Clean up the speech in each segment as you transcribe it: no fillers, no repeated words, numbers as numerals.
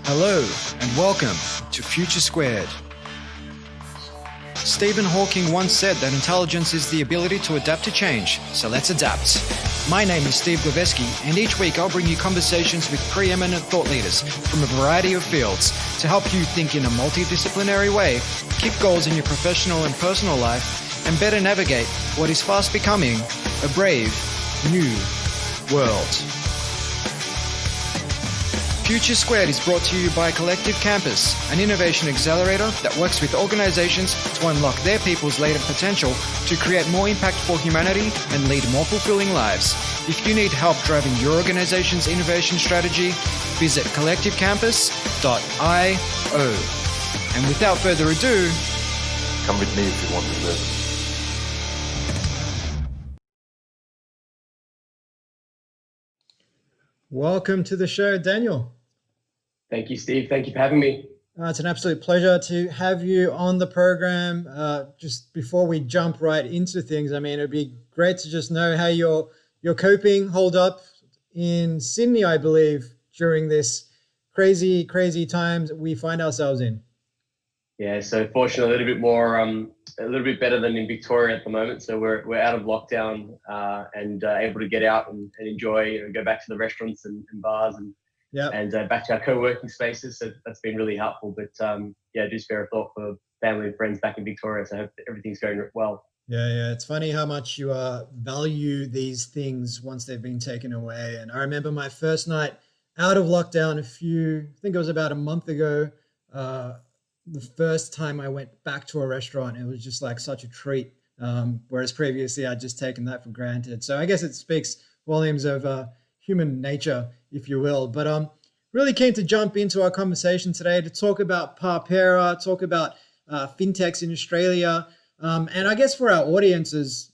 Hello and welcome to Future Squared. Stephen Hawking once said that intelligence is the ability to adapt to change, so let's adapt. My name is Steve Glaveski, and each week I'll bring you conversations with preeminent thought leaders from a variety of fields to help you think in a multidisciplinary way, keep goals in your professional and personal life, and better navigate what is fast becoming a brave, new world. Future Squared is brought to you by Collective Campus, an innovation accelerator that works with organizations to unlock their people's latent potential to create more impact for humanity and lead more fulfilling lives. If you need help driving your organization's innovation strategy, visit collectivecampus.io. And without further ado, come with me if you want to live. Welcome to the show, Daniel. Thank you, Steve. Thank you for having me. It's an absolute pleasure to have you on the program. Just before we jump right into things, I mean, it'd be great to just know how you're coping, hold up in Sydney, I believe, during this crazy times we find ourselves in. Yeah, so fortunately, a little bit better than in Victoria at the moment. So we're out of lockdown and able to get out and enjoy, go back to the restaurants and bars and back to our co-working spaces. So that's been really helpful. But do spare a thought for family and friends back in Victoria. So I hope everything's going well. Yeah. It's funny how much you value these things once they've been taken away. And I remember my first night out of lockdown I think it was about a month ago. The first time I went back to a restaurant, it was just like such a treat. Whereas previously I'd just taken that for granted. So I guess it speaks volumes of human nature, if you will. But I'm really keen to jump into our conversation today to talk about Parpera, talk about fintechs in Australia. And I guess for our audience's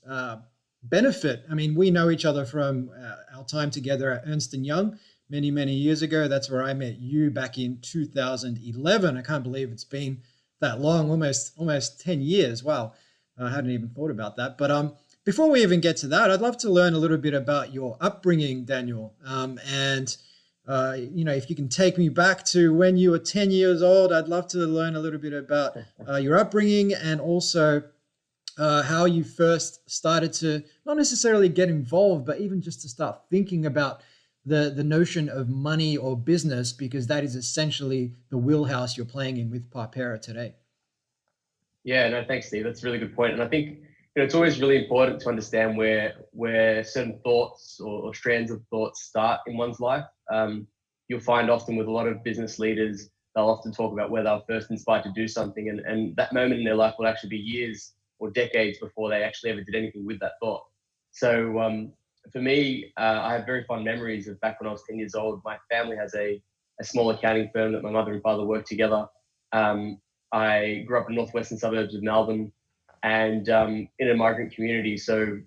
benefit, I mean, we know each other from our time together at Ernst & Young many years ago. That's where I met you back in 2011. I can't believe it's been that long, almost 10 years. Wow. I hadn't even thought about that. But before we even get to that, I'd love to learn a little bit about your upbringing, Daniel. If you can take me back to when you were 10 years old, I'd love to learn a little bit about your upbringing and also how you first started to not necessarily get involved, but even just to start thinking about the notion of money or business, because that is essentially the wheelhouse you're playing in with Parpera today. Yeah, no, thanks, Steve. That's a really good point. And I think it's always really important to understand where certain thoughts or strands of thoughts start in one's life. You'll find often with a lot of business leaders, they'll often talk about where they were first inspired to do something. And that moment in their life will actually be years or decades before they actually ever did anything with that thought. So for me, I have very fond memories of back when I was 10 years old. My family has a small accounting firm that my mother and father worked together. I grew up in northwestern suburbs of Melbourne and in a migrant community. So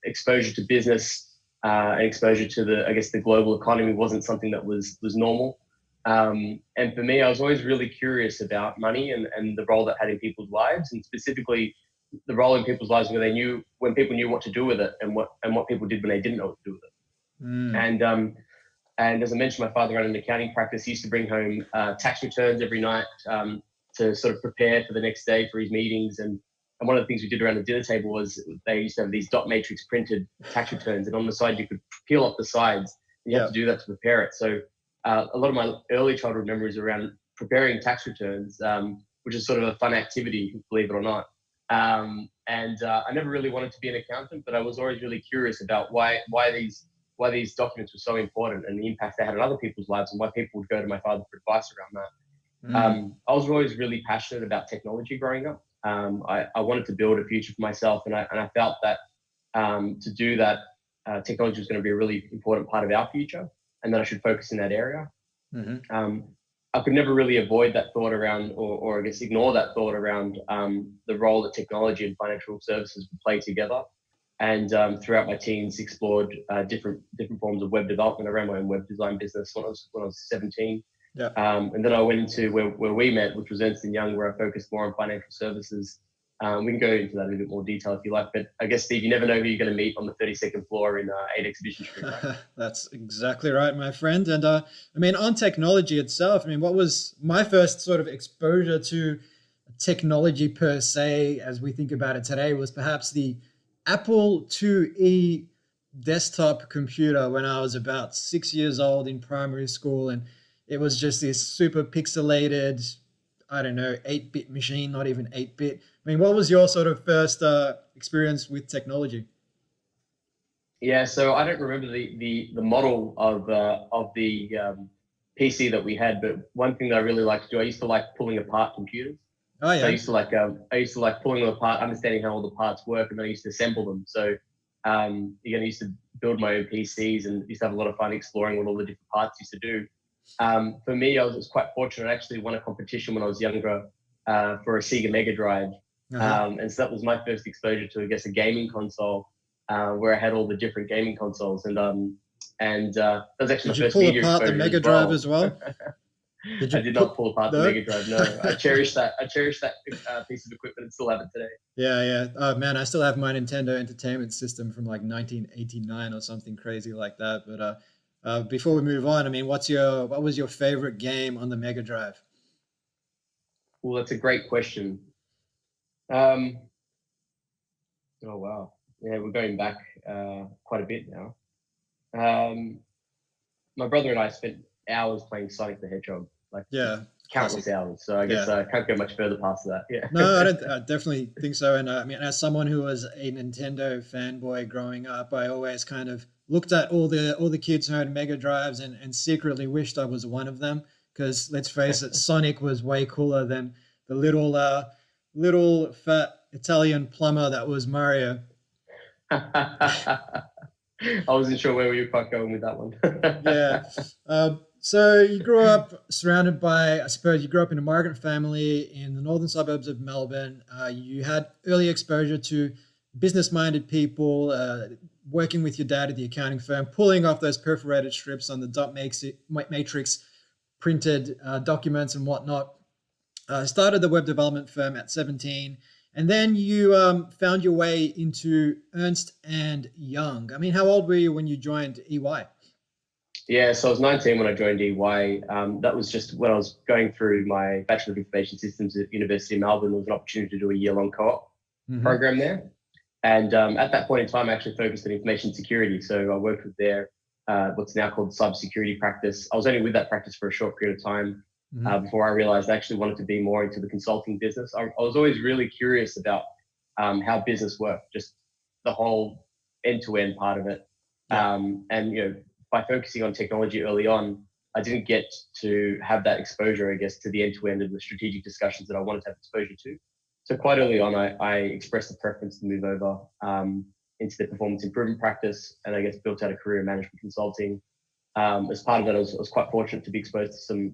exposure to business and exposure to the global economy wasn't something that was normal. And for me, I was always really curious about money and the role that had in people's lives, and specifically the role in people's lives when people knew what to do with it and what people did when they didn't know what to do with it. And as I mentioned, my father ran an accounting practice. He used to bring home tax returns every night to sort of prepare for the next day for his meetings. And one of the things we did around the dinner table was they used to have these dot matrix printed tax returns, and on the side you could peel off the sides. And you have to do that to prepare it. So a lot of my early childhood memories around preparing tax returns, which is sort of a fun activity, believe it or not. I never really wanted to be an accountant, but I was always really curious about why these documents were so important and the impact they had on other people's lives and why people would go to my father for advice around that. I was always really passionate about technology growing up. I wanted to build a future for myself, and I felt that to do that, technology was going to be a really important part of our future, and that I should focus in that area. I could never really avoid that thought around, or I guess ignore that thought around the role that technology and financial services would play together. And throughout my teens, explored different forms of web development. I ran my own web design business when I was 17. Yeah. And then I went into where we met, which was Ernst & Young, where I focused more on financial services. We can go into that in a bit more detail if you like, but I guess, Steve, you never know who you're going to meet on the 32nd floor in 8 Exhibition Street, right? That's exactly right, my friend. And I mean, on technology itself, I mean, what was my first sort of exposure to technology per se, as we think about it today, was perhaps the Apple IIe desktop computer when I was about 6 years old in primary school. And it was just this super pixelated, I don't know, 8-bit machine, not even 8-bit. I mean, what was your sort of first experience with technology? Yeah, so I don't remember the model of the PC that we had, but one thing that I really liked to do, I used to like pulling apart computers. Oh yeah. So I used to like pulling them apart, understanding how all the parts work, and then I used to assemble them. So I used to build my own PCs and used to have a lot of fun exploring what all the different parts used to do. For me, I was quite fortunate. I actually won a competition when I was younger for a Sega Mega Drive. And so that was my first exposure to, I guess, a gaming console where I had all the different gaming consoles. And that was actually my first media exposure. Did you pull apart the Mega Drive as well? I did not pull apart the Mega Drive, no. I cherish that piece of equipment and still have it today. Yeah. Oh man, I still have my Nintendo Entertainment System from like 1989 or something crazy like that. But before we move on, I mean, what was your favorite game on the Mega Drive? Well, that's a great question. Oh wow, yeah, we're going back quite a bit now. My brother and I spent hours playing Sonic the Hedgehog, countless hours. So I guess I can't go much further past that. Yeah. No, I definitely think so. And I mean, as someone who was a Nintendo fanboy growing up, I always kind of looked at all the kids who had Mega Drives and secretly wished I was one of them. Because let's face it, Sonic was way cooler than the little fat Italian plumber that was Mario. I wasn't sure where we were quite going with that one. Yeah. So you grew up surrounded by, I suppose you grew up in a migrant family in the northern suburbs of Melbourne. You had early exposure to business-minded people, working with your dad at the accounting firm, pulling off those perforated strips on the dot matrix printed documents and whatnot. Started the web development firm at 17. And then you found your way into Ernst & Young. I mean, how old were you when you joined EY? Yeah, so I was 19 when I joined EY. That was just when I was going through my Bachelor of Information Systems at University of Melbourne. There was an opportunity to do a year-long co-op program there. And at that point in time, I actually focused on information security. So I worked with their what's now called cybersecurity practice. I was only with that practice for a short period of time before I realized I actually wanted to be more into the consulting business. I was always really curious about how business worked, just the whole end-to-end part of it. And by focusing on technology early on, I didn't get to have that exposure, I guess, to the end-to-end and the strategic discussions that I wanted to have exposure to. So quite early on, I expressed the preference to move over into the performance improvement practice, and I guess built out a career in management consulting. As part of that, I was quite fortunate to be exposed to some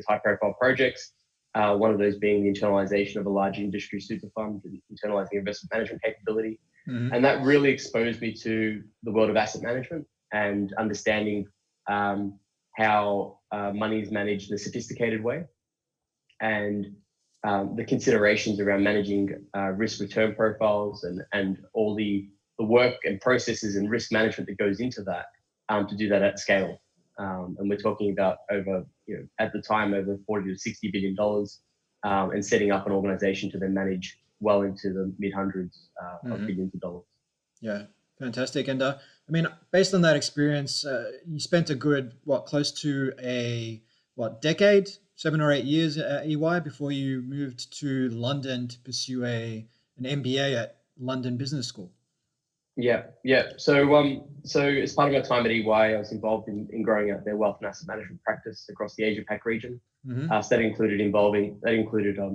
high-profile projects. One of those being the internalization of a large industry super fund, internalizing investment management capability. And that really exposed me to the world of asset management and understanding how money is managed in a sophisticated way, and the considerations around managing risk return profiles and all the work and processes and risk management that goes into that to do that at scale. And we're talking about over, at the time, over $40 to $60 billion, and setting up an organization to then manage well into the mid-hundreds of billions of dollars. Yeah, fantastic. And I mean, based on that experience, you spent a good, close to a decade, 7 or 8 years at EY before you moved to London to pursue an MBA at London Business School. Yeah. So as part of my time at EY, I was involved in growing out their wealth and asset management practice across the Asia Pac region. So that included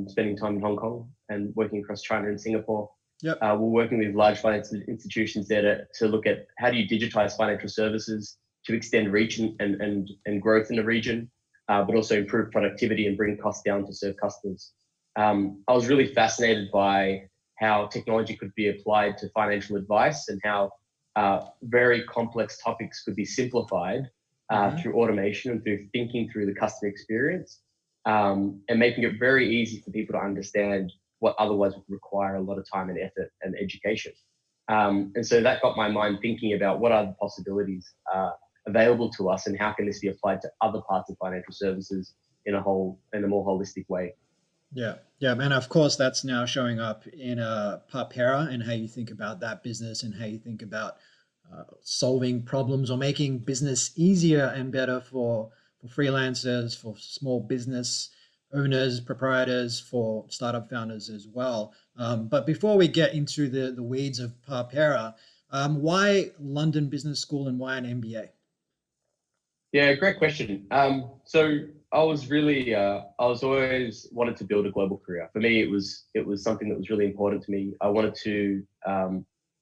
spending time in Hong Kong and working across China and Singapore. We're working with large financial institutions there to look at how do you digitize financial services to extend reach and growth in the region, but also improve productivity and bring costs down to serve customers. I was really fascinated by how technology could be applied to financial advice and how very complex topics could be simplified through automation and through thinking through the customer experience, and making it very easy for people to understand what otherwise would require a lot of time and effort and education. And so that got my mind thinking about what are the possibilities available to us, and how can this be applied to other parts of financial services in a more holistic way. Yeah, and of course that's now showing up in Parpera and how you think about that business and how you think about solving problems or making business easier and better for freelancers, for small business owners, proprietors, for startup founders as well. But before we get into the weeds of Parpera, why London Business School and why an MBA? Yeah, great question. So I was always wanted to build a global career. For me, it was something that was really important to me. I wanted to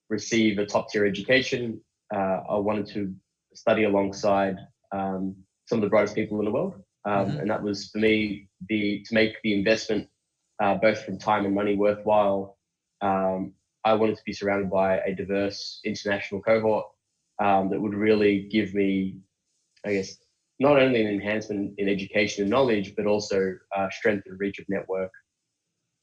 receive a top tier education. I wanted to study alongside some of the brightest people in the world. And that was for me to make the investment, both from time and money, worthwhile. I wanted to be surrounded by a diverse international cohort that would really give me, I guess, not only an enhancement in education and knowledge, but also strength and reach of network.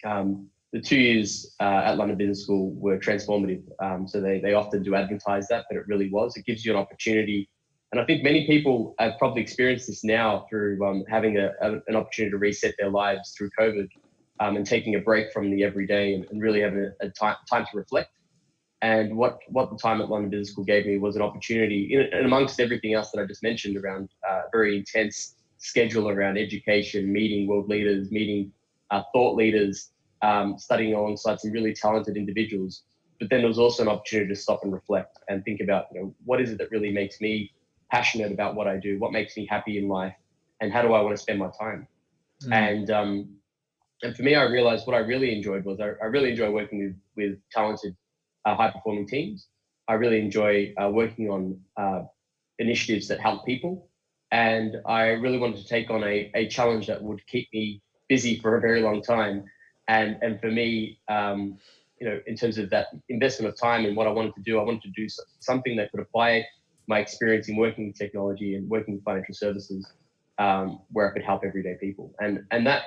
The 2 years at London Business School were transformative. So they often do advertise that, but it really was. It gives you an opportunity. And I think many people have probably experienced this now through having an opportunity to reset their lives through COVID, and taking a break from the everyday and really having a time to reflect. And what the time at London Business School gave me was an opportunity, and amongst everything else that I just mentioned around very intense schedule around education, meeting world leaders, meeting thought leaders, studying alongside some really talented individuals. But then there was also an opportunity to stop and reflect and think about, what is it that really makes me passionate about what I do, what makes me happy in life, and how do I want to spend my time? And for me, I realized what I really enjoyed was I really enjoy working with talented, high-performing teams. I really enjoy working on initiatives that help people, and I really wanted to take on a challenge that would keep me busy for a very long time. And for me, in terms of that investment of time and what I wanted to do, I wanted to do something that could apply my experience in working with technology and working with financial services, where I could help everyday people. And that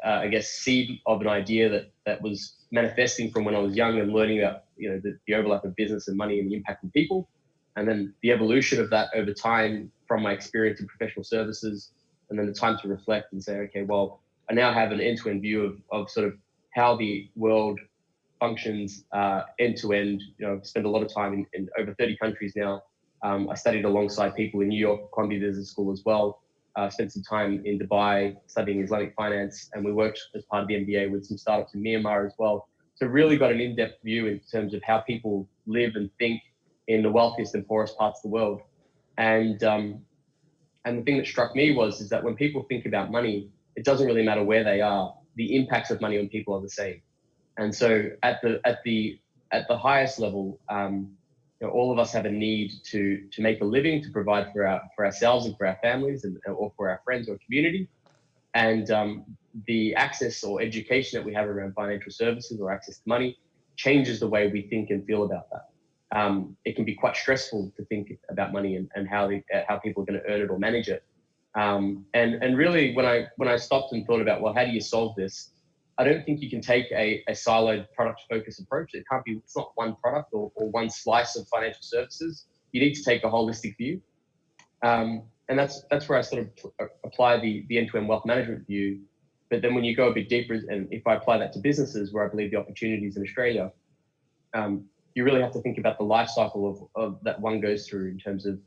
I guess seed of an idea that was manifesting from when I was young and learning about the overlap of business and money and the impact on people, and then the evolution of that over time from my experience in professional services, and then the time to reflect and say, okay, well, I now have an end-to-end view of sort of how the world functions end to end. I've spent a lot of time in over 30 countries now. I studied alongside people in New York, Columbia Business School as well. Spent some time in Dubai studying Islamic finance, and we worked as part of the MBA with some startups in Myanmar as well. So really got an in-depth view in terms of how people live and think in the wealthiest and poorest parts of the world. And the thing that struck me is that when people think about money, it doesn't really matter where they are. The impacts of money on people are the same. And so at the highest level, all of us have a need to make a living, to provide for ourselves and for our families, or for our friends or community. And the access or education that we have around financial services or access to money changes the way we think and feel about that. It can be quite stressful to think about money and how people are going to earn it or manage it. And really, when I stopped and thought about, well, how do you solve this? I don't think you can take a siloed product-focused approach. It's not one product or one slice of financial services. You need to take a holistic view. And that's where I sort of apply the end-to-end wealth management view. But then when you go a bit deeper, and if I apply that to businesses, where I believe the opportunities in Australia, you really have to think about the life cycle of that one goes through in terms of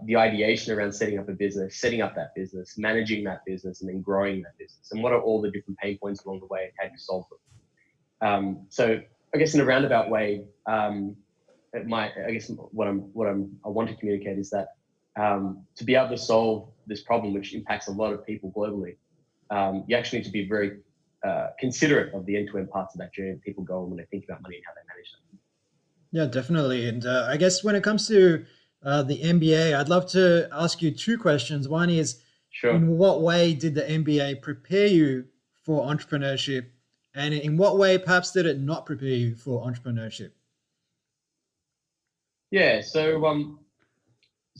the ideation around setting up a business, setting up that business, managing that business, and then growing that business. And what are all the different pain points along the way, and how do you solve them? So I guess in a roundabout way, I want to communicate is that to be able to solve this problem, which impacts a lot of people globally, you actually need to be very considerate of the end-to-end parts of that journey that people go on when they think about money and how they manage them. Yeah, definitely. And I guess when it comes to the MBA, I'd love to ask you two questions. One is, sure. In what way did the MBA prepare you for entrepreneurship? And in what way perhaps did it not prepare you for entrepreneurship? Yeah, so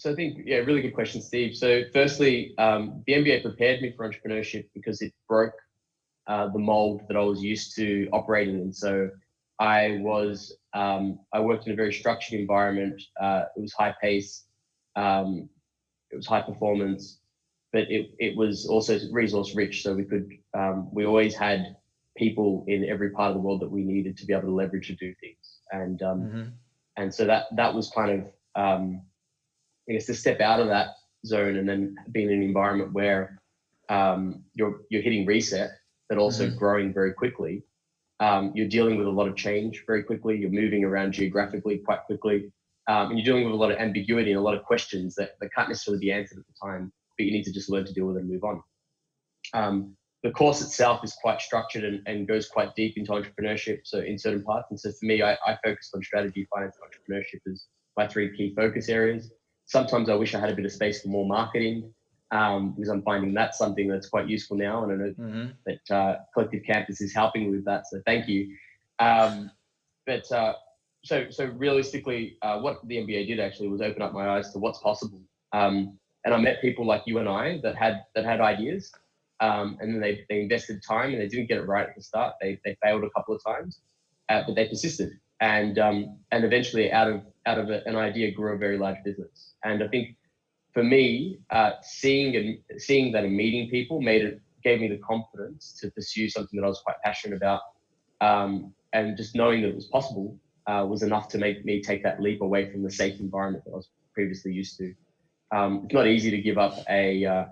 I think, really good question, Steve. So firstly, the MBA prepared me for entrepreneurship because it broke the mold that I was used to operating in. So I worked in a very structured environment. It was high pace, it was high performance, but it was also resource rich. So we always had people in every part of the world that we needed to be able to leverage to do things. And so that was kind of, I guess, to step out of that zone and then being in an environment where you're hitting reset, but also growing very quickly. You're dealing with a lot of change very quickly. You're moving around geographically quite quickly. And you're dealing with a lot of ambiguity and a lot of questions that can't necessarily be answered at the time, but you need to just learn to deal with it and move on. The course itself is quite structured and goes quite deep into entrepreneurship, so in certain parts. And so for me, I focused on strategy, finance, and entrepreneurship as my 3 key focus areas. Sometimes I wish I had a bit of space for more marketing, because I'm finding that's something that's quite useful now. And I know that Collective Campus is helping with that, so thank you. So realistically, what the MBA did actually was open up my eyes to what's possible. And I met people like you and I that had ideas. And then they invested time and they didn't get it right at the start. They failed a couple of times, but they persisted, and eventually out of an idea grew a very large business. And I think for me, seeing that and meeting people gave me the confidence to pursue something that I was quite passionate about, and just knowing that it was possible was enough to make me take that leap away from the safe environment that I was previously used to. It's not easy to give up a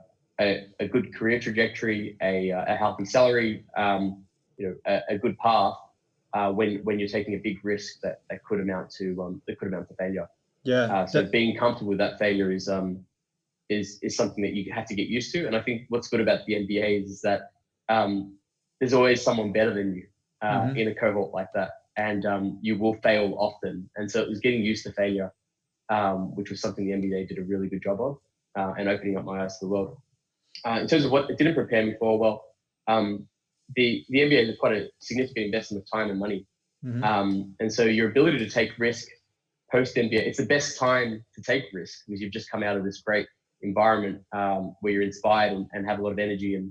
good career trajectory, a healthy salary, a good path when you're taking a big risk that could amount to failure. Yeah. So being comfortable with that failure is something that you have to get used to. And I think what's good about the MBA is that there's always someone better than you in a cohort like that, and you will fail often. And so it was getting used to failure, which was something the MBA did a really good job of, and opening up my eyes to the world. In terms of what it didn't prepare me for, well, the MBA is quite a significant investment of time and money. And so your ability to take risk post MBA, it's the best time to take risk because you've just come out of this great environment where you're inspired and have a lot of energy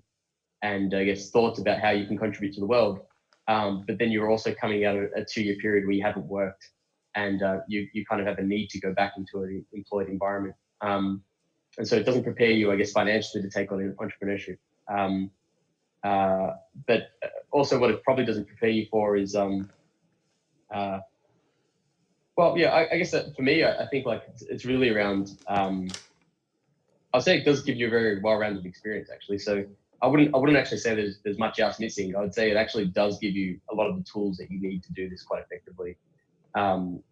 and I guess thoughts about how you can contribute to the world. But then you're also coming out of a 2-year period where you haven't worked, and you kind of have a need to go back into an employed environment. And so it doesn't prepare you, I guess, financially to take on entrepreneurship. But also what it probably doesn't prepare you for is, I guess that for me, I think like it's really around, I'll say it does give you a very well-rounded experience actually. So I wouldn't actually say there's much else missing. I would say it actually does give you a lot of the tools that you need to do this quite effectively. And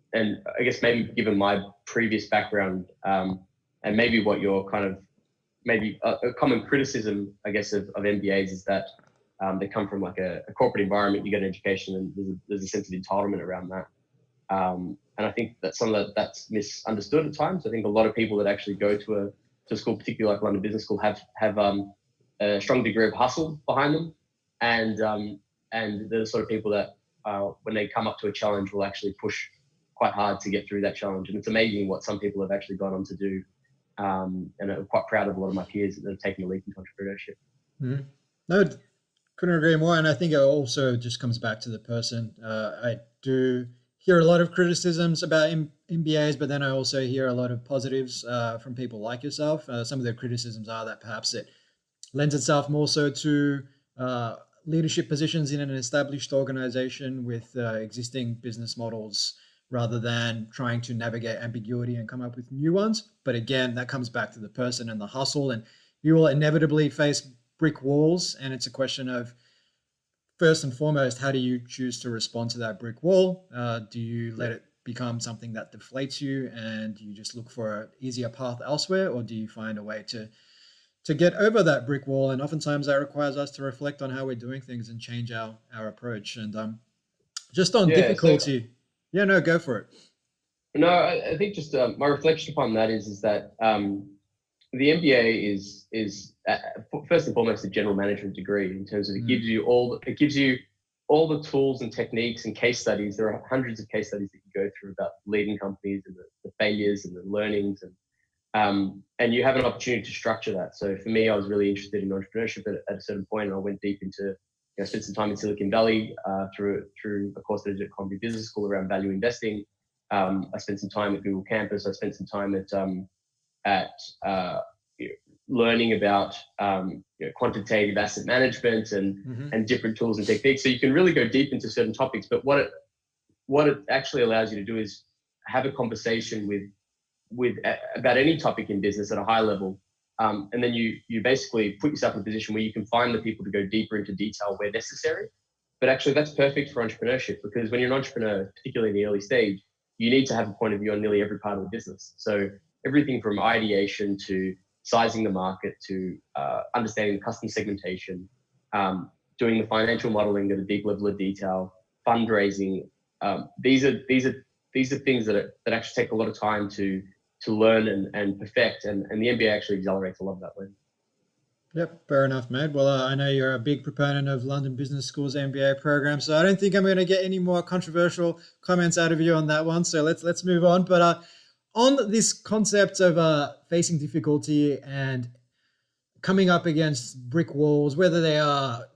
I guess maybe given my previous background, and maybe what you're kind of, maybe a common criticism, I guess, of MBAs is that they come from like a corporate environment, you get an education, and there's a sense of entitlement around that. And I think that some of that's misunderstood at times. I think a lot of people that actually go to a school, particularly like London Business School, have a strong degree of hustle behind them. And they're the sort of people that when they come up to a challenge will actually push quite hard to get through that challenge. And it's amazing what some people have actually gone on to do. And I'm quite proud of a lot of my peers that have taken a leap into entrepreneurship. No, couldn't agree more. And I think it also just comes back to the person. I do hear a lot of criticisms about MBAs, but then I also hear a lot of positives from people like yourself. Some of the criticisms are that perhaps it lends itself more so to leadership positions in an established organization with existing business models, rather than trying to navigate ambiguity and come up with new ones. But again, that comes back to the person and the hustle, and you will inevitably face brick walls. And it's a question of, first and foremost, how do you choose to respond to that brick wall? Do you let it become something that deflates you and you just look for an easier path elsewhere? Or do you find a way to get over that brick wall? And oftentimes that requires us to reflect on how we're doing things and change our approach. And just on difficulty. Yeah, no, go for it. No, I think just my reflection upon that is that the MBA is first and foremost a general management degree in terms of it gives you all the tools and techniques and case studies. There are hundreds of case studies that you go through about leading companies and the failures and the learnings, and you have an opportunity to structure that. So for me, I was really interested in entrepreneurship at a certain point, and I went deep into I spent some time in Silicon Valley through a course that I did at Columbia Business School around value investing. I spent some time at Google Campus. I spent some time at learning about quantitative asset management and different tools and techniques. So you can really go deep into certain topics. But what it actually allows you to do is have a conversation with about any topic in business at a high level. And then you basically put yourself in a position where you can find the people to go deeper into detail where necessary. But actually that's perfect for entrepreneurship, because when you're an entrepreneur, particularly in the early stage, you need to have a point of view on nearly every part of the business. So everything from ideation to sizing the market to understanding the customer segmentation, doing the financial modeling at a deep level of detail, fundraising. These are things that actually take a lot of time to learn and perfect, and the MBA actually accelerates a lot of that learning. Yep, fair enough, mate. Well, I know you're a big proponent of London Business School's MBA program, so I don't think I'm going to get any more controversial comments out of you on that one. So let's move on. But on this concept of facing difficulty and coming up against brick walls, whether they are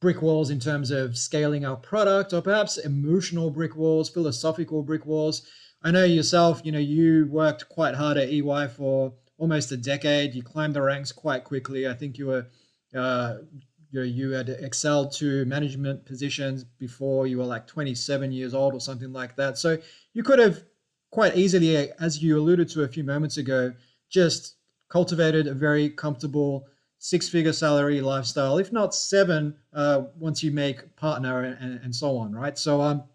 brick walls in terms of scaling our product or perhaps emotional brick walls, philosophical brick walls. I know yourself, you worked quite hard at EY for almost a decade. You climbed the ranks quite quickly. I think you had excelled to management positions before you were like 27 years old or something like that. So you could have quite easily, as you alluded to a few moments ago, just cultivated a very comfortable 6-figure salary lifestyle, if not 7, once you make partner and so on, right? So,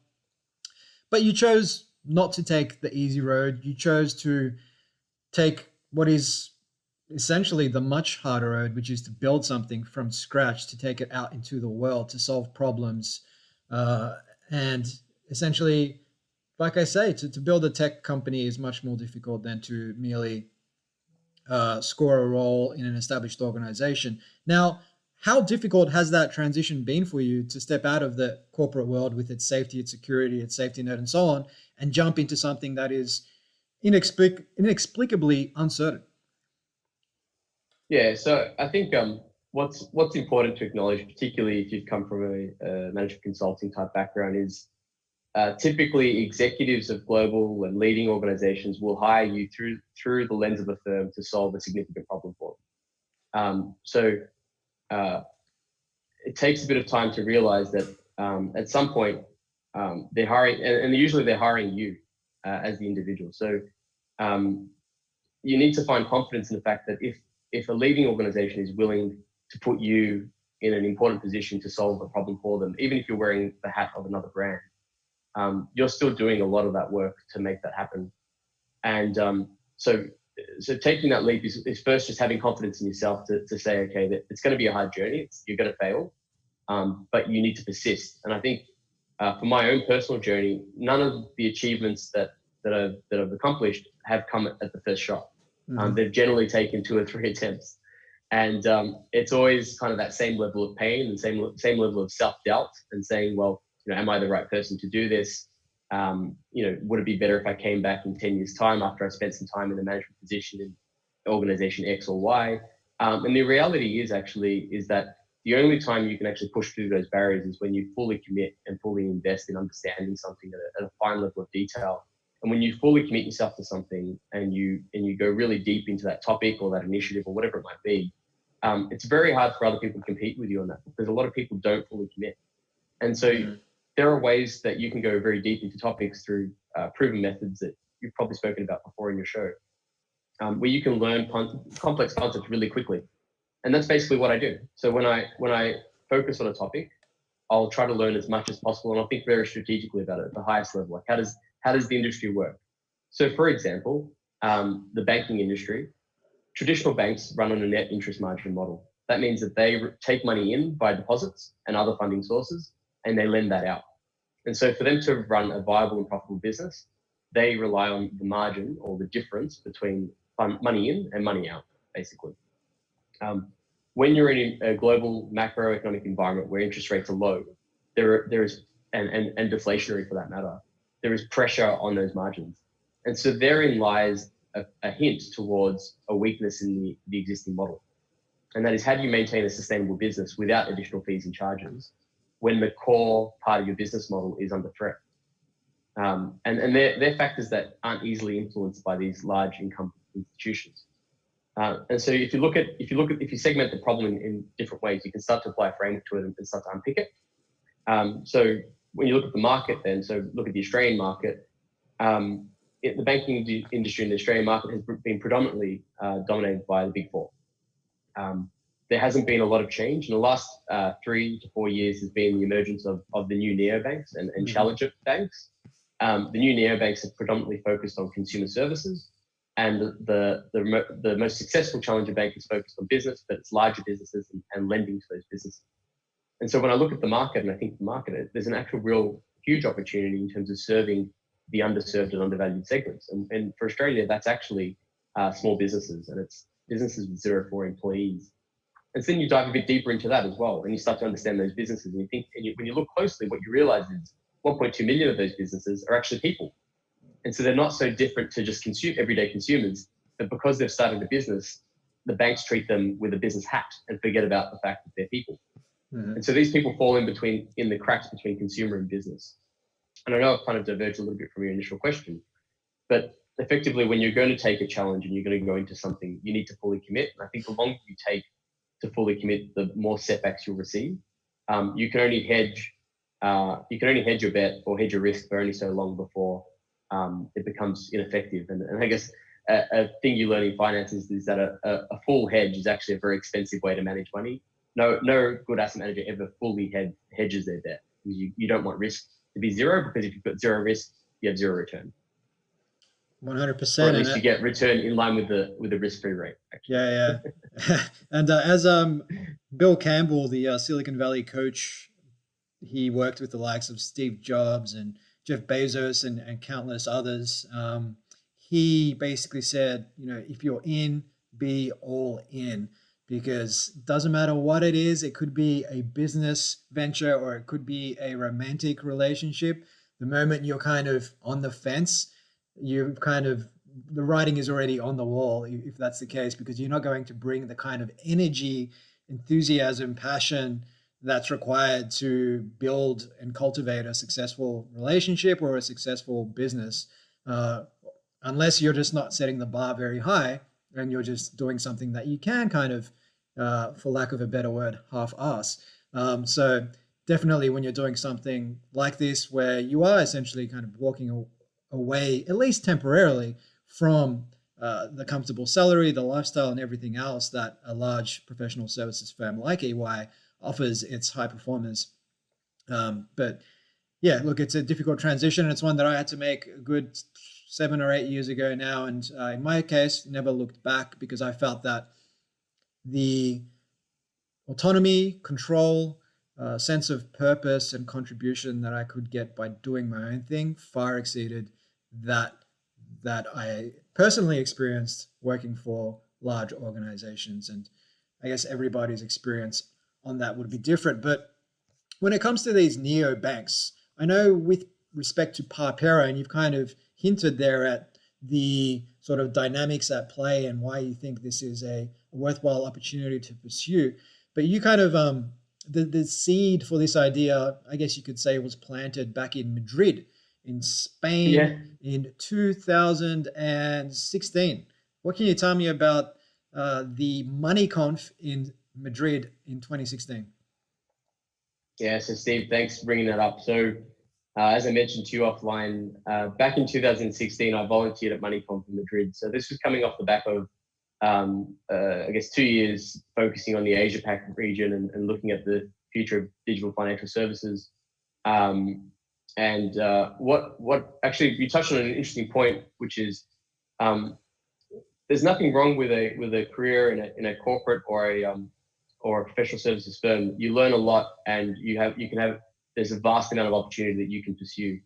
but you chose not to take the easy road. You chose to take what is essentially the much harder road, which is to build something from scratch, to take it out into the world, to solve problems. And essentially, like I say, to build a tech company is much more difficult than to merely score a role in an established organization. Now, how difficult has that transition been for you to step out of the corporate world with its safety, its security, its safety net, and so on, and jump into something that is inexplicably uncertain? Yeah, so I think what's important to acknowledge, particularly if you've come from a management consulting type background, is typically executives of global and leading organizations will hire you through the lens of a firm to solve a significant problem for them. So it takes a bit of time to realize that at some point they're hiring, and usually they're hiring you as the individual. So you need to find confidence in the fact that if a leading organization is willing to put you in an important position to solve a problem for them, even if you're wearing the hat of another brand, you're still doing a lot of that work to make that happen. And so taking that leap is first just having confidence in yourself to say, okay, that it's going to be a hard journey. You're going to fail, but you need to persist. And I think for my own personal journey, none of the achievements that I've accomplished have come at the first shot. They've generally taken 2 or 3 attempts. And it's always kind of that same level of pain and same level of self-doubt and saying, well, am I the right person to do this? Would it be better if I came back in 10 years' time after I spent some time in a management position in organization X or Y? And the reality is that the only time you can actually push through those barriers is when you fully commit and fully invest in understanding something at a fine level of detail. And when you fully commit yourself to something and you go really deep into that topic or that initiative or whatever it might be, it's very hard for other people to compete with you on that, because a lot of people don't fully commit. And so there are ways that you can go very deep into topics through proven methods that you've probably spoken about before in your show, where you can learn complex concepts really quickly. And that's basically what I do. So when I focus on a topic, I'll try to learn as much as possible, and I'll think very strategically about it at the highest level. Like, how does the industry work? So for example, the banking industry, traditional banks run on a net interest margin model. That means that they take money in by deposits and other funding sources, and they lend that out. And so for them to run a viable and profitable business, they rely on the margin or the difference between money in and money out, basically. When you're in a global macroeconomic environment where interest rates are low, there is and deflationary for that matter, there is pressure on those margins. And so therein lies a hint towards a weakness in the existing model. And that is, how do you maintain a sustainable business without additional fees and charges when the core part of your business model is under threat. And they're factors that aren't easily influenced by these large incumbent institutions. And so if you segment the problem in different ways, you can start to apply a framework to it and start to unpick it. So when you look at the market then, so look at the Australian market, the banking industry in the Australian market has been predominantly dominated by the Big Four. There hasn't been a lot of change. In the last 3 to 4 years has been the emergence of the new neobanks and challenger banks. The new neobanks have predominantly focused on consumer services, and the most successful challenger bank is focused on business, but it's larger businesses and lending to those businesses. And so when I look at the market, and I think the market, there's an actual real huge opportunity in terms of serving the underserved and undervalued segments. And for Australia, that's actually small businesses, and it's businesses with 0 to 4 employees. And so then you dive a bit deeper into that as well, and you start to understand those businesses. And you think, when you look closely, what you realize is 1.2 million of those businesses are actually people. And so they're not so different to just everyday consumers, but because they've started a business, the banks treat them with a business hat and forget about the fact that they're people. And so these people fall in the cracks between consumer and business. And I know I've kind of diverged a little bit from your initial question, but effectively, when you're going to take a challenge and you're going to go into something, you need to fully commit. And I think the longer you take to fully commit, the more setbacks you'll receive. You can only hedge your bet or hedge your risk for only so long before it becomes ineffective. And I guess a thing you learn in finance is that a full hedge is actually a very expensive way to manage money. No good asset manager ever fully hedges their bet. You don't want risk to be zero, because if you've got zero risk, you have zero return. 100%. Or at least you get return in line with the risk-free rate. Actually. Yeah. And as Bill Campbell, the Silicon Valley coach, he worked with the likes of Steve Jobs and Jeff Bezos and countless others. He basically said, if you're in, be all in, because it doesn't matter what it is. It could be a business venture or it could be a romantic relationship. The moment you're kind of on the fence, the writing is already on the wall, if that's the case, because you're not going to bring the kind of energy, enthusiasm, passion that's required to build and cultivate a successful relationship or a successful business, unless you're just not setting the bar very high and you're just doing something that you can kind of, for lack of a better word, half-ass. So definitely when you're doing something like this, where you are essentially kind of walking away, at least temporarily, from the comfortable salary, the lifestyle, and everything else that a large professional services firm like EY offers its high performers. But yeah, look, it's a difficult transition. It's one that I had to make a good 7 or 8 years ago now. And in my case, never looked back, because I felt that the autonomy, control, sense of purpose and contribution that I could get by doing my own thing far exceeded that I personally experienced working for large organizations. And I guess everybody's experience on that would be different. But when it comes to these neo banks, I know with respect to Parpera, and you've kind of hinted there at the sort of dynamics at play and why you think this is a worthwhile opportunity to pursue. But you kind of, the seed for this idea, I guess you could say, was planted back in Madrid, in Spain, in 2016. What can you tell me about the Moneycom in Madrid in 2016? Yeah, so Steve, thanks for bringing that up. So as I mentioned to you offline, back in 2016, I volunteered at Moneycom in Madrid. So this was coming off the back of, I guess, 2 years focusing on the Asia-Pac region and looking at the future of digital financial services. What actually, you touched on an interesting point, which is there's nothing wrong with a career in a corporate or a professional services firm. You learn a lot, and there's a vast amount of opportunity that you can pursue.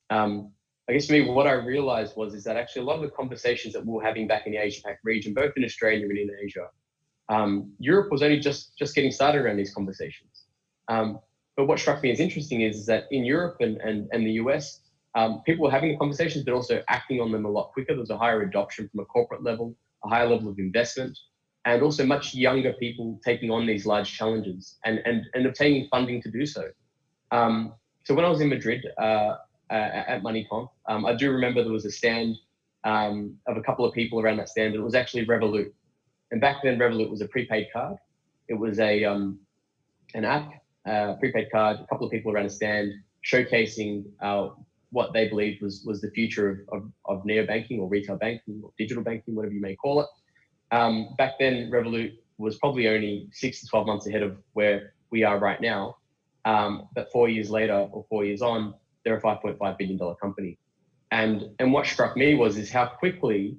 I guess for me, what I realized is that actually a lot of the conversations that we were having back in the Asia-Pac region, both in Australia and in Asia, Europe was only just getting started around these conversations. But what struck me as interesting is that in Europe and the US, people were having the conversations, but also acting on them a lot quicker. There was a higher adoption from a corporate level, a higher level of investment, and also much younger people taking on these large challenges and obtaining funding to do so. So when I was in Madrid at Moneycom, I do remember there was a stand of a couple of people around that stand. It was actually Revolut. And back then, Revolut was a prepaid card. It was an app, prepaid card, a couple of people around a stand showcasing what they believed was the future of neobanking or retail banking or digital banking, whatever you may call it. Back then, Revolut was probably only 6 to 12 months ahead of where we are right now. But 4 years later, or 4 years on, they're a $5.5 billion company. And what struck me is how quickly,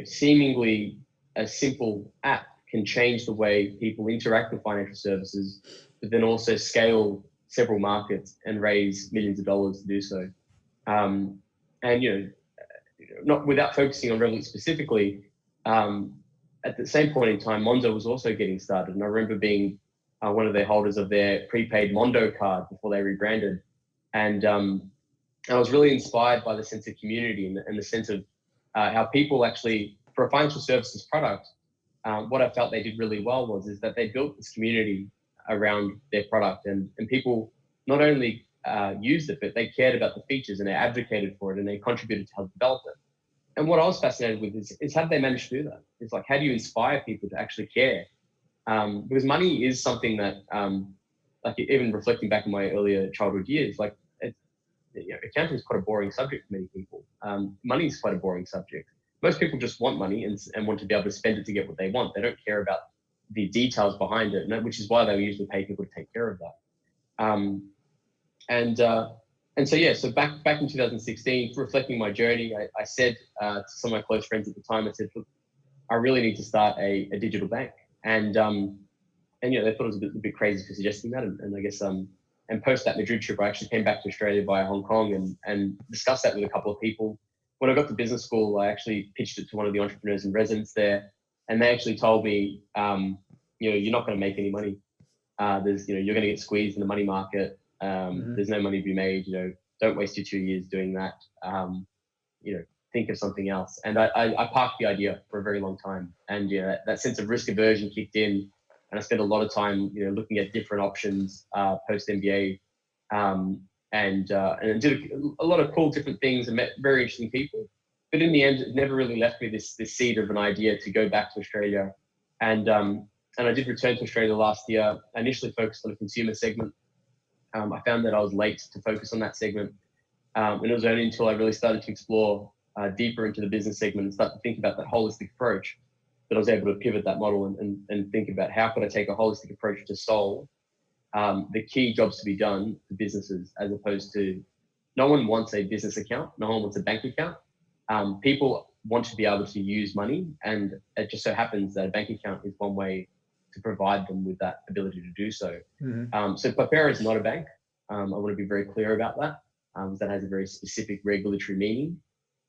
seemingly a simple app can change the way people interact with financial services, but then also scale several markets and raise millions of dollars to do so. And not without focusing on Revolut specifically, at the same point in time, Monzo was also getting started. And I remember being one of the holders of their prepaid Mondo card before they rebranded. And I was really inspired by the sense of community and the sense of how people actually, for a financial services product, what I felt they did really well is that they built this community around their product, and people not only used it, but they cared about the features and they advocated for it and they contributed to help develop it. And what I was fascinated with is how do they manage to do that? It's like, how do you inspire people to actually care? Because money is something that, like even reflecting back on my earlier childhood years, like accounting is quite a boring subject for many people. Money is quite a boring subject. Most people just want money and want to be able to spend it to get what they want. They don't care about the details behind it, which is why they usually pay people to take care of that. So back in 2016, reflecting my journey, I said to some of my close friends at the time, I said, look, I really need to start a digital bank. And they thought it was a bit crazy for suggesting that. And I guess, and post that Madrid trip, I actually came back to Australia via Hong Kong and discussed that with a couple of people. When I got to business school, I actually pitched it to one of the entrepreneurs in residence there. And they actually told me, you're not going to make any money. You're going to get squeezed in the money market. There's no money to be made. Don't waste your 2 years doing that. Think of something else. And I parked the idea for a very long time. And that sense of risk aversion kicked in. And I spent a lot of time, looking at different options post MBA, and did a lot of cool different things and met very interesting people. But in the end, it never really left me this seed of an idea to go back to Australia. And I did return to Australia last year. I initially focused on a consumer segment. I found that I was late to focus on that segment. And it was only until I really started to explore deeper into the business segment and start to think about that holistic approach that I was able to pivot that model and think about how could I take a holistic approach to solve the key jobs to be done for businesses, as opposed to, no one wants a business account, no one wants a bank account. People want to be able to use money, and it just so happens that a bank account is one way to provide them with that ability to do so. So Parpera is not a bank. I want to be very clear about that. That has a very specific regulatory meaning.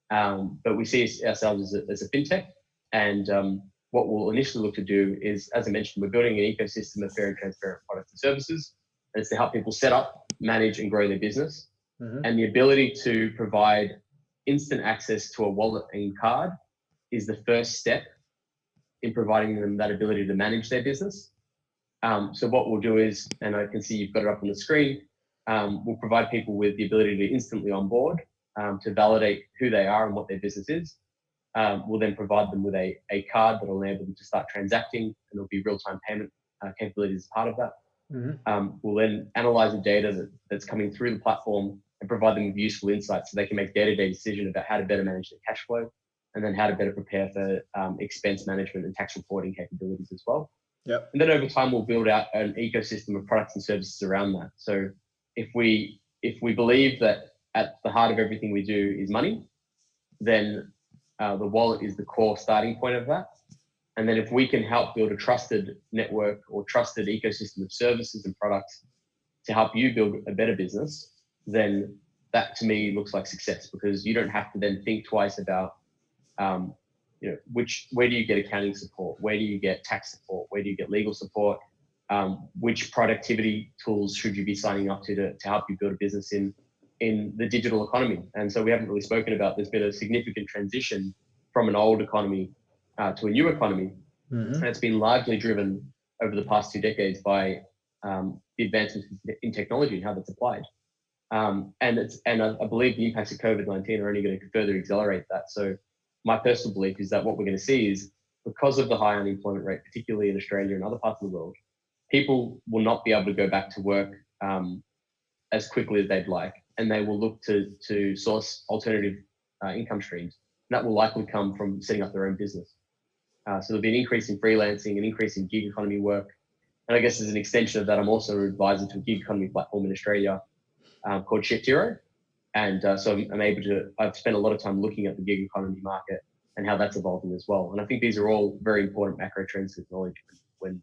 But we see ourselves as a fintech. And what we'll initially look to do is, as I mentioned, we're building an ecosystem of fair and transparent products and services. And it's to help people set up, manage, and grow their business. And the ability to provide instant access to a wallet and card is the first step in providing them that ability to manage their business. So what we'll do is, and I can see you've got it up on the screen, we'll provide people with the ability to instantly onboard, to validate who they are and what their business is. We'll then provide them with a card that will enable them to start transacting, and there'll be real-time payment capabilities as part of that. We'll then analyze the data that's coming through the platform and provide them with useful insights so they can make day-to-day decisions about how to better manage their cash flow, and then how to better prepare for expense management and tax reporting capabilities as well. And then over time, we'll build out an ecosystem of products and services around that. So if we believe that at the heart of everything we do is money, then the wallet is the core starting point of that. And then if we can help build a trusted network or trusted ecosystem of services and products to help you build a better business, then that to me looks like success, because you don't have to then think twice about where do you get accounting support, where do you get tax support, where do you get legal support, which productivity tools should you be signing up to help you build a business in the digital economy. And so we haven't really spoken about, there's been a significant transition from an old economy to a new economy. And it's been largely driven over the past 2 decades by the advancements in technology and how that's applied. And I believe the impacts of COVID-19 are only going to further accelerate that. So my personal belief is that what we're going to see is, because of the high unemployment rate, particularly in Australia and other parts of the world, people will not be able to go back to work as quickly as they'd like, and they will look to source alternative income streams. And that will likely come from setting up their own business. So there'll be an increase in freelancing, an increase in gig economy work. And I guess as an extension of that, I'm also an advisor to a gig economy platform in Australia called Shift Hero. And so I've spent a lot of time looking at the gig economy market and how that's evolving as well. And I think these are all very important macro trends to acknowledge when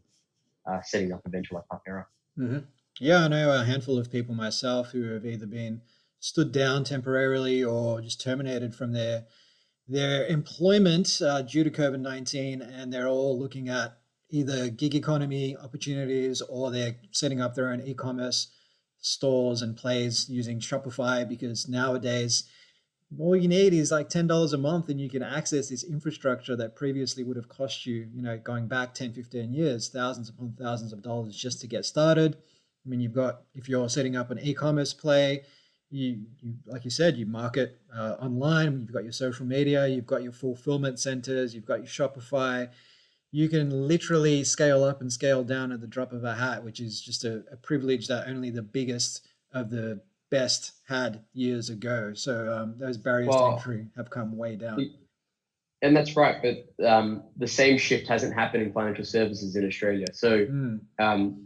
setting up a venture like Parpera. Mm-hmm. Yeah, I know a handful of people myself who have either been stood down temporarily or just terminated from their employment due to COVID-19, and they're all looking at either gig economy opportunities, or they're setting up their own e-commerce stores and plays using Shopify, because nowadays all you need is like $10 a month and you can access this infrastructure that previously would have cost you, going back 10, 15 years, thousands upon thousands of dollars just to get started. I mean, if you're setting up an e-commerce play, you like you said, you market online, you've got your social media, you've got your fulfillment centers, you've got your Shopify. You can literally scale up and scale down at the drop of a hat, which is just a privilege that only the biggest of the best had years ago. So those barriers to entry have come way down. And that's right, but the same shift hasn't happened in financial services in Australia. So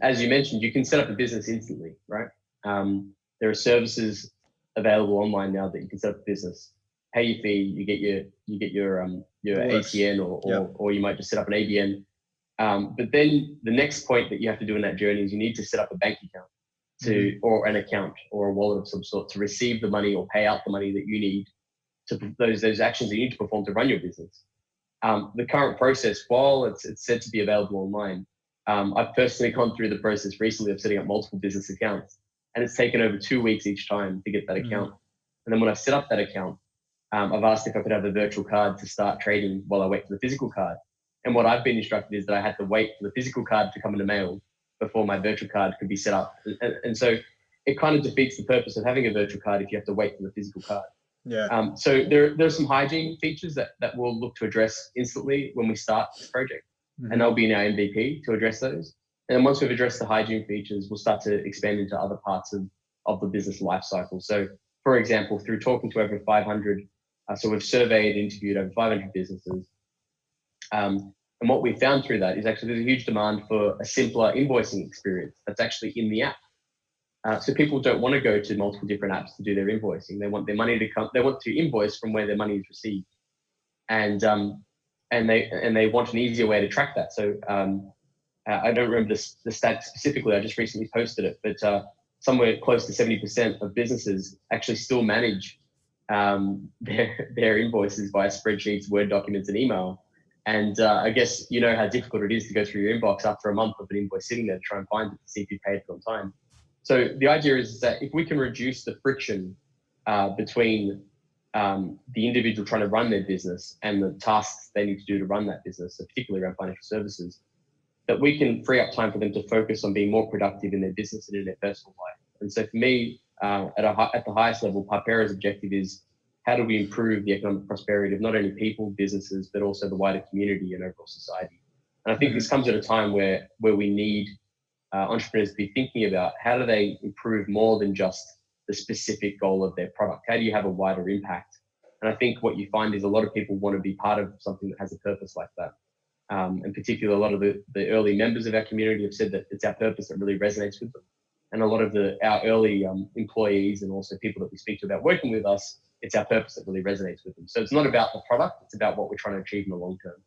as you mentioned, you can set up a business instantly, right? There are services available online now that you can set up a business, pay your fee, you get your ATN, or you might just set up an ABN. But then the next point that you have to do in that journey is you need to set up a bank account or an account or a wallet of some sort to receive the money or pay out the money that you need to those actions that you need to perform to run your business. The current process, while it's said to be available online, I've personally gone through the process recently of setting up multiple business accounts, and it's taken over 2 weeks each time to get that account. And then when I set up that account, I've asked if I could have a virtual card to start trading while I wait for the physical card. And what I've been instructed is that I had to wait for the physical card to come in the mail before my virtual card could be set up. And so it kind of defeats the purpose of having a virtual card if you have to wait for the physical card. Yeah. So there are some hygiene features that we'll look to address instantly when we start this project. And they'll be in our MVP to address those. And then once we've addressed the hygiene features, we'll start to expand into other parts of the business life cycle. So for example, through talking to over 500, so we've surveyed, interviewed over 500 businesses. And what we found through that is actually there's a huge demand for a simpler invoicing experience that's actually in the app. So people don't want to go to multiple different apps to do their invoicing. They want their money to come. They want to invoice from where their money is received, and they want an easier way to track that. So I don't remember the stat specifically. I just recently posted it, but somewhere close to 70% of businesses actually still manage their invoices via spreadsheets, Word documents, and email. And I guess you know how difficult it is to go through your inbox after a month of an invoice sitting there to try and find it to see if you paid it on time. So the idea is that if we can reduce the friction between the individual trying to run their business and the tasks they need to do to run that business, so particularly around financial services, that we can free up time for them to focus on being more productive in their business and in their personal life. And so for me, at the highest level, Parpera's objective is how do we improve the economic prosperity of not only people, businesses, but also the wider community and overall society. And I think this comes at a time where we need entrepreneurs to be thinking about how do they improve more than just the specific goal of their product? How do you have a wider impact? And I think what you find is a lot of people want to be part of something that has a purpose like that. And particularly a lot of the early members of our community have said that it's our purpose that really resonates with them. And a lot of our early employees and also people that we speak to about working with us, it's our purpose that really resonates with them. So it's not about the product, it's about what we're trying to achieve in the long term.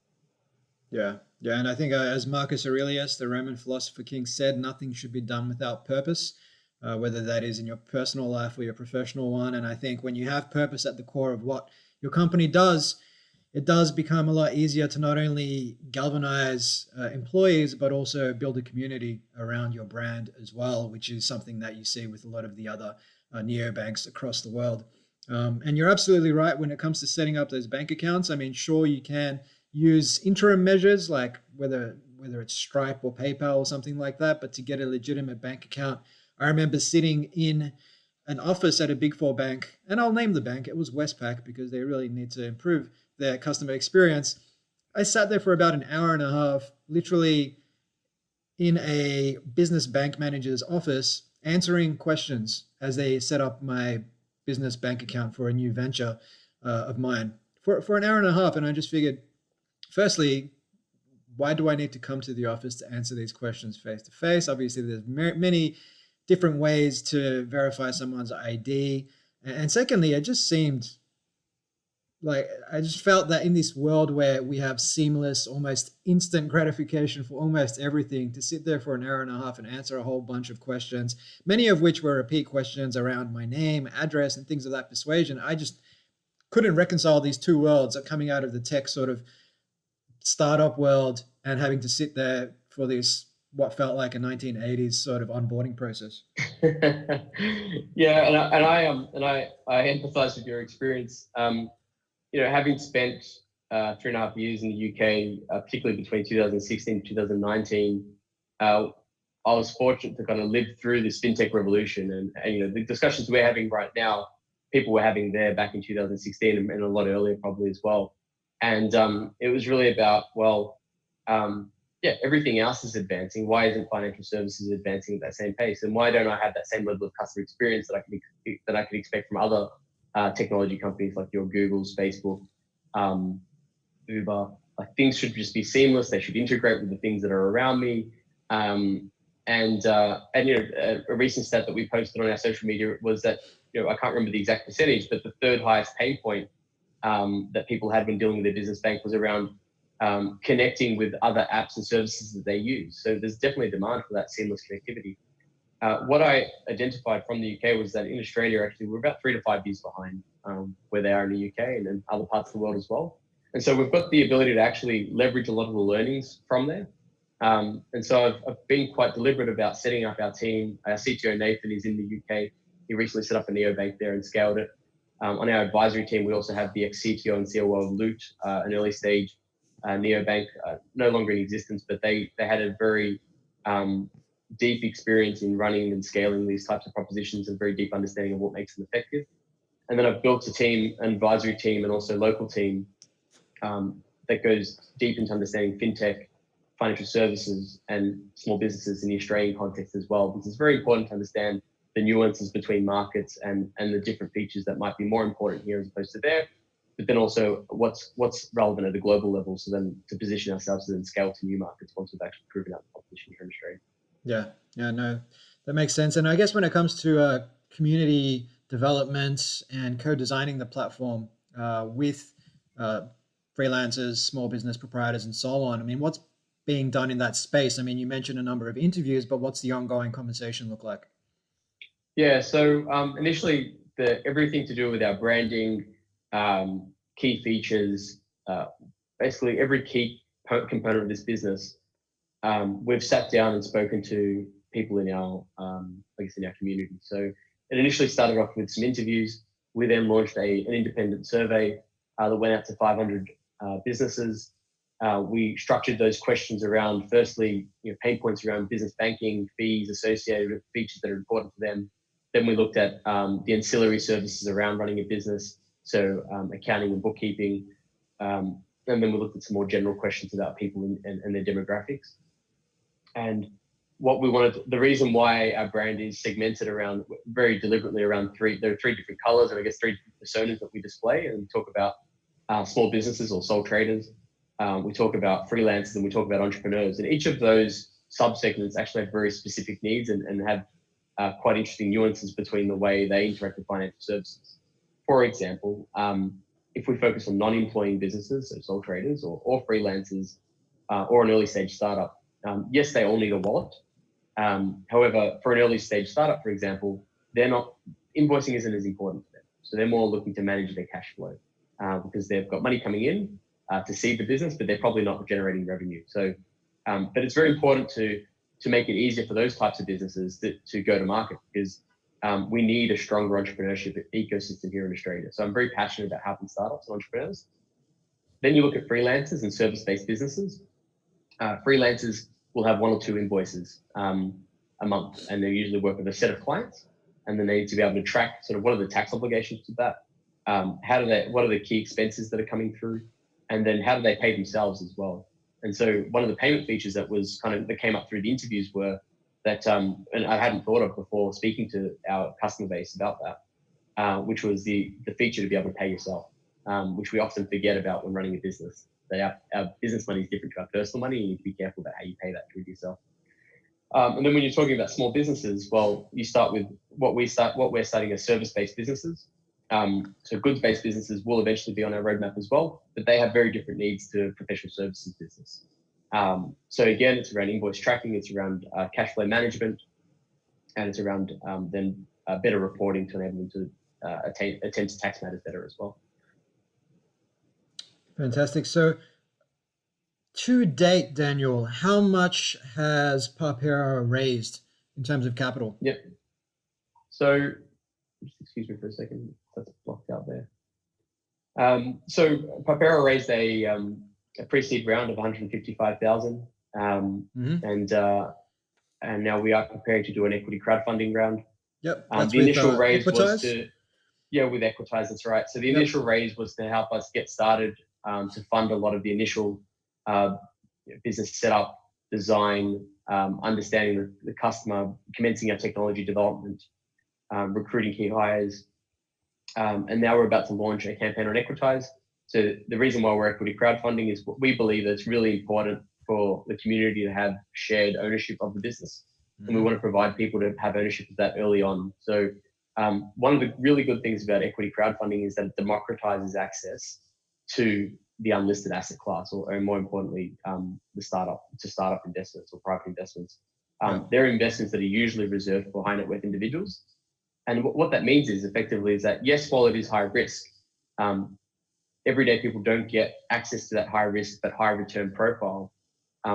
Yeah. And I think as Marcus Aurelius, the Roman philosopher king, said, nothing should be done without purpose, whether that is in your personal life or your professional one. And I think when you have purpose at the core of what your company does, it does become a lot easier to not only galvanize employees, but also build a community around your brand as well, which is something that you see with a lot of the other neobanks across the world. And you're absolutely right when it comes to setting up those bank accounts. I mean, sure, you can use interim measures like whether whether it's Stripe or PayPal or something like that, but to get a legitimate bank account. I remember sitting in an office at a Big Four bank, and I'll name the bank. It was Westpac because they really need to improve their customer experience. I sat there for about an hour and a half, literally in a business bank manager's office, answering questions as they set up my business bank account for a new venture of mine for an hour and a half. And I just figured, firstly, why do I need to come to the office to answer these questions face to face? Obviously, there's many different ways to verify someone's ID. And secondly, it just seemed like I just felt that in this world where we have seamless, almost instant gratification for almost everything, to sit there for an hour and a half and answer a whole bunch of questions, many of which were repeat questions around my name, address, and things of that persuasion. I just couldn't reconcile these two worlds coming out of the tech sort of startup world and having to sit there for this what felt like a 1980s sort of onboarding process. Yeah, and I empathize with your experience. Having spent 3.5 years in the UK, particularly between 2016 and 2019, I was fortunate to kind of live through this fintech revolution, and the discussions we're having right now, people were having there back in 2016 and a lot earlier probably as well. And it was really about, everything else is advancing. Why isn't financial services advancing at that same pace? And why don't I have that same level of customer experience that I could expect from other technology companies like your Googles, Facebook, Uber? Like, things should just be seamless. They should integrate with the things that are around me. A recent stat that we posted on our social media was that, I can't remember the exact percentage, but the third highest pain point that people had when dealing with their business bank was around connecting with other apps and services that they use. So there's definitely demand for that seamless connectivity. What I identified from the UK was that in Australia, actually, we're about 3 to 5 years behind where they are in the UK and in other parts of the world as well. And so we've got the ability to actually leverage a lot of the learnings from there. And so I've been quite deliberate about setting up our team. Our CTO, Nathan, is in the UK. He recently set up a neobank there and scaled it. On our advisory team, we also have the ex-CTO and COO of Loot, an early stage neobank, no longer in existence, but they had a very deep experience in running and scaling these types of propositions and very deep understanding of what makes them effective. And then I've built a team, an advisory team, and also local team that goes deep into understanding fintech, financial services, and small businesses in the Australian context as well, because it's very important to understand the nuances between markets and the different features that might be more important here as opposed to there, but then also what's relevant at a global level, so then to position ourselves and then scale to new markets once we've actually proven out the proposition here in Australia. Yeah, no, that makes sense. And I guess when it comes to community development and co-designing the platform with freelancers, small business proprietors, and so on, I mean, what's being done in that space? I mean, you mentioned a number of interviews, but what's the ongoing conversation look like? Yeah, so initially, everything to do with our branding, key features, basically every key component of this business, we've sat down and spoken to people in our, in our community. So it initially started off with some interviews. We then launched an independent survey that went out to 500 businesses. We structured those questions around, firstly, pain points around business banking, fees associated with features that are important to them. Then we looked at the ancillary services around running a business, so accounting and bookkeeping. And then we looked at some more general questions about people and their demographics. And what we wanted, the reason why our brand is segmented around, very deliberately around there are 3 different colors and I guess 3 different personas that we display. And we talk about small businesses or sole traders. We talk about freelancers and we talk about entrepreneurs. And each of those subsegments actually have very specific needs and have quite interesting nuances between the way they interact with financial services. For example, if we focus on non-employing businesses, so sole traders or freelancers or an early stage startup, yes, they all need a wallet. However, for an early stage startup, for example, invoicing isn't as important to them. So they're more looking to manage their cash flow because they've got money coming in to seed the business, but they're probably not generating revenue. So, but it's very important to make it easier for those types of businesses to go to market because we need a stronger entrepreneurship ecosystem here in Australia. So I'm very passionate about helping startups and entrepreneurs. Then you look at freelancers and service-based businesses. Freelancers will have 1 or 2 invoices a month, and they usually work with a set of clients, and then they need to be able to track sort of what are the tax obligations to that, what are the key expenses that are coming through, and then how do they pay themselves as well. And so one of the payment features that came up through the interviews were that, and I hadn't thought of before speaking to our customer base about that, which was the feature to be able to pay yourself, which we often forget about when running a business. That our business money is different to our personal money, and you need to be careful about how you pay that through to yourself. And then when you're talking about small businesses, well, you start with what we're starting as service-based businesses. So goods-based businesses will eventually be on our roadmap as well, but they have very different needs to professional services business. So again, it's around invoice tracking, it's around cash flow management, and it's around then better reporting to enable them to attend to tax matters better as well. Fantastic. So to date, Daniel, how much has Parpera raised in terms of capital? Yep. So, excuse me for a second, that's blocked out there. So Parpera raised a pre-seed round of 155,000, and now we are preparing to do an equity crowdfunding round. Yep. The initial raise Equitize? was with Equitize, that's right. So the initial raise was to help us get started, to fund a lot of the initial business setup, design, understanding the customer, commencing our technology development, recruiting key hires. And now we're about to launch a campaign on Equitize. So the reason why we're equity crowdfunding is we believe that it's really important for the community to have shared ownership of the business. And we want to provide people to have ownership of that early on. So one of the really good things about equity crowdfunding is that it democratizes access to the unlisted asset class, or more importantly, the startup investments or private investments. They're investments that are usually reserved for high net worth individuals. And what that means is effectively is that, yes, while it is high risk, everyday people don't get access to that high risk, that high return profile,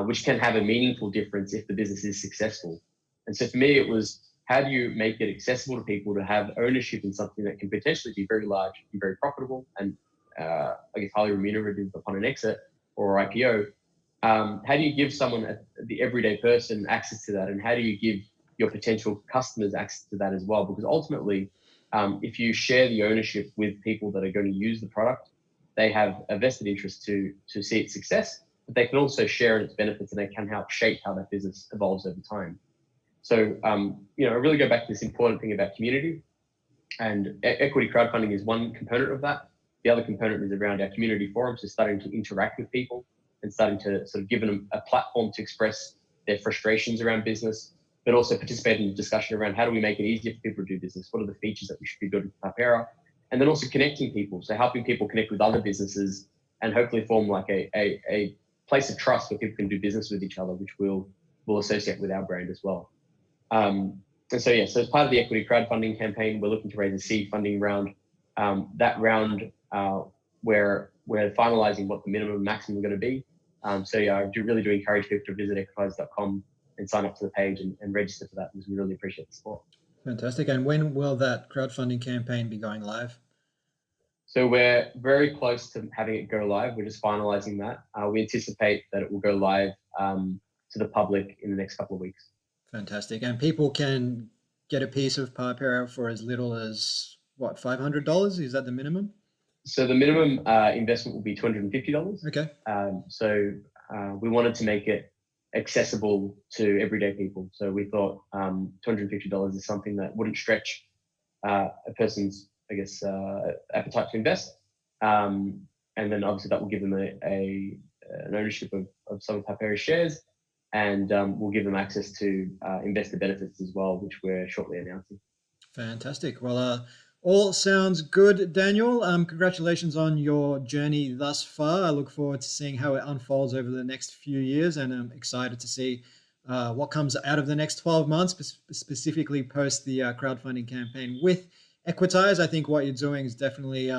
which can have a meaningful difference if the business is successful. And so for me, it was, how do you make it accessible to people to have ownership in something that can potentially be very large and very profitable and I guess highly remunerative upon an exit or IPO? How do you give someone, the everyday person, access to that? And how do you give your potential customers access to that as well? Because ultimately, if you share the ownership with people that are going to use the product, they have a vested interest to see its success, but they can also share in its benefits, and they can help shape how that business evolves over time. So, I really go back to this important thing about community, and equity crowdfunding is one component of that. The other component is around our community forums, so starting to interact with people and starting to sort of give them a platform to express their frustrations around business, but also participate in the discussion around how do we make it easier for people to do business? What are the features that we should be building for Parpera? And then also connecting people, so helping people connect with other businesses and hopefully form like a place of trust where people can do business with each other, which we'll associate with our brand as well. And so as part of the equity crowdfunding campaign, we're looking to raise a seed funding round. That round, we're finalizing what the minimum and maximum are going to be. I really do encourage people to visit equitize.com and sign up to the page and register for that, because we really appreciate the support. Fantastic. And when will that crowdfunding campaign be going live? So we're very close to having it go live. We're just finalizing that. We anticipate that it will go live to the public in the next couple of weeks. Fantastic. And people can get a piece of Parpera for as little as, what, $500? Is that the minimum? So the minimum investment will be $250. Okay. We wanted to make it accessible to everyday people. So we thought $250 is something that wouldn't stretch a person's, appetite to invest. And then obviously that will give them an ownership of some of Parpera's shares, and we'll give them access to investor benefits as well, which we're shortly announcing. Fantastic. Well, all sounds good, Daniel. Congratulations on your journey thus far. I look forward to seeing how it unfolds over the next few years, and I'm excited to see what comes out of the next 12 months, specifically post the crowdfunding campaign with Equitize. I think what you're doing is definitely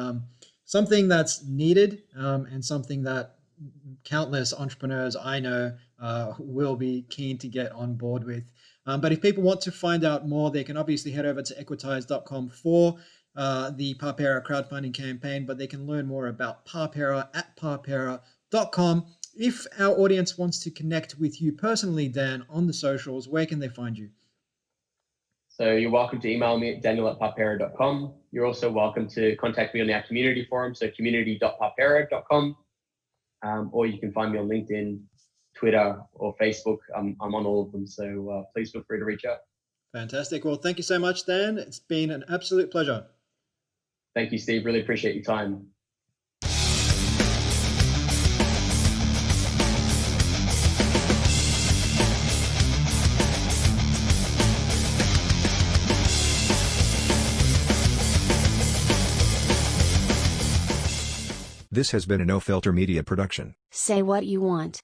something that's needed, and something that countless entrepreneurs I know will be keen to get on board with. But if people want to find out more, they can obviously head over to equitize.com for the Parpera crowdfunding campaign, but they can learn more about Parpera at parpera.com. if our audience wants to connect with you personally, Dan, on the socials, where can they find you? So you're welcome to email me at daniel@parpera.com. You're also welcome to contact me on our community forum, so community.parpera.com, or you can find me on LinkedIn, Twitter, or Facebook. I'm on all of them, so please feel free to reach out. Fantastic. Well, thank you so much, Dan. It's been an absolute pleasure. Thank you, Steve. Really appreciate your time. This has been a No Filter Media production. Say what you want.